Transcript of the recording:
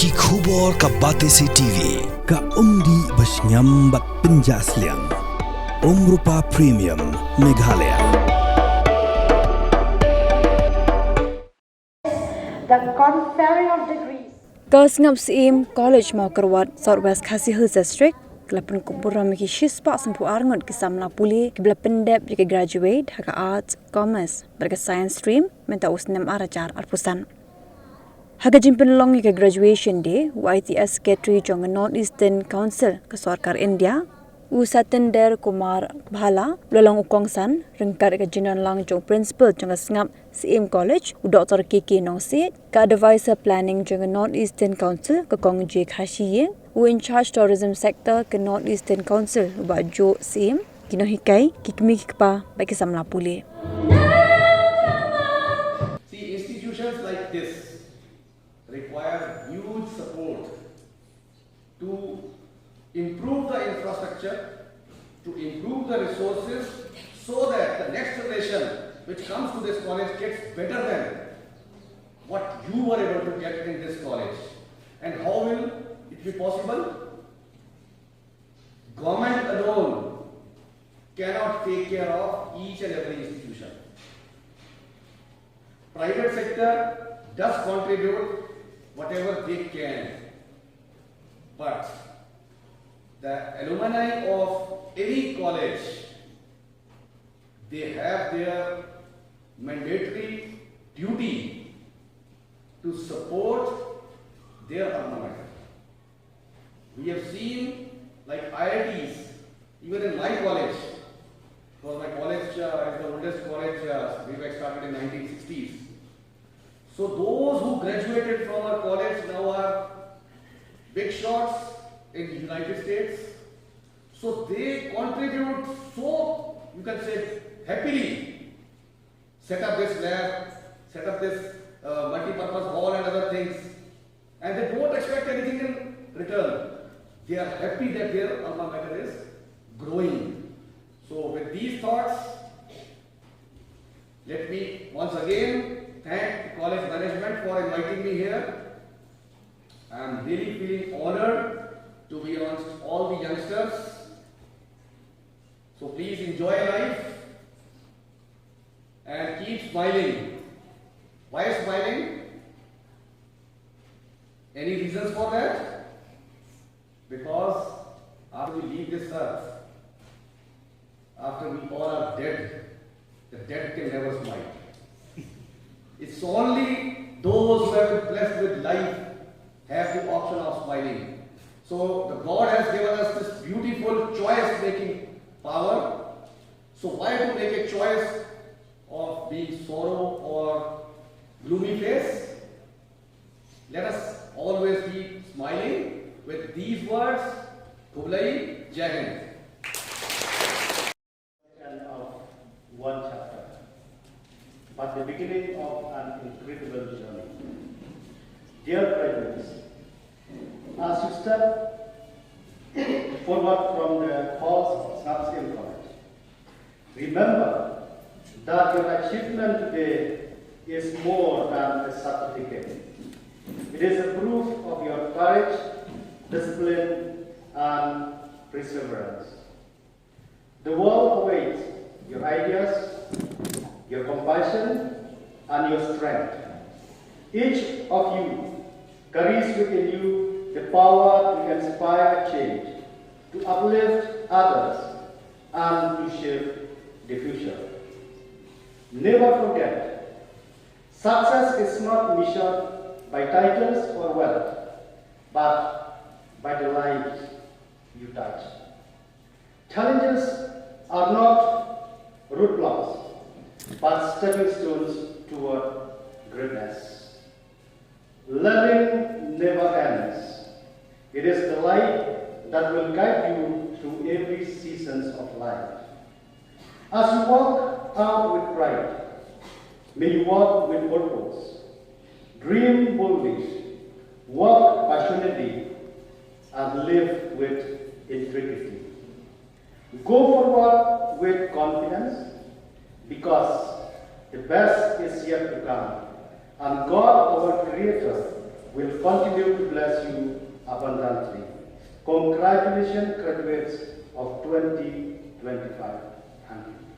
Ki khubor ka Batesi TV ka umdi basnyam bat penjaslian. Rupa Premium Meghalaya. The conferring of degrees. Sngap Syiem College Maukerwat Southwest Khasi Hills District kelapan Burom ki shispa sempu arngot ki Samla Pule ki Pyndep ki graduate haka arts commerce berga science stream menta usnem arajar arpusan. Haka jimpin long ki graduation day YTS secretary jong North Eastern Council ke Sarkar India Usatender Kumar Bhala lolong ukongsan rengkar ke jinan lang jong principal jong Sngap Syiem College Dr. KK Nongsit ka advisor planning jong North Eastern Council ke Kong J Syiem in charge tourism sector ke North Eastern Council ba Jo Syiem kino hikai kikmi kpa ba ki Samla Pule. See, institutions like this require huge support to improve the infrastructure, to improve the resources, so that the next generation which comes to this college gets better than what you were able to get in this college. And how will it be possible? Government alone cannot take care of each and every institution. Private sector does contribute whatever they can, but the alumni of any college, they have their mandatory duty to support their alma mater. We have seen like IITs, even in my college, because my college is the oldest college, we started in 1960s. So those who graduated from our college now are big shots in the United States. So they contribute so, you can say, happily, set up this lab, set up this multi-purpose hall and other things, and they don't expect anything in return. They are happy that their alma mater is growing. So with these thoughts, let me once again thank the college management for inviting me here. I am really feeling honored to be amongst all the youngsters. So please enjoy life and keep smiling. Why smiling? Any reasons for that? Because after we leave this earth, after we all are dead, the dead can never smile. It's only those who have been blessed with life have the option of smiling. So the God has given us this beautiful choice-making power. So why to make a choice of being sorrow or gloomy face? Let us always be smiling with these words. Kublai Jai Hind. Of one chapter, but the beginning of an incredible journey. Dear graduates, as you step forward from the halls of Syiem College, remember that your achievement today is more than a certificate. It is a proof of your courage, discipline, and perseverance. The world awaits your ideas, your compassion, and your strength. Each of you carries within you the power to inspire change, to uplift others, and to shape the future. Never forget, success is not measured by titles or wealth, but by the lives you touch. Challenges are not roadblocks, but stepping stones toward greatness. Learning never ends. It is the light that will guide you through every season of life. As you walk out with pride, may you walk with purpose, dream boldly, work passionately, and live with integrity. Go forward with confidence, because the best is yet to come, and God, our Creator, will continue to bless you abundantly. Congratulations, graduates of 2025. Thank you.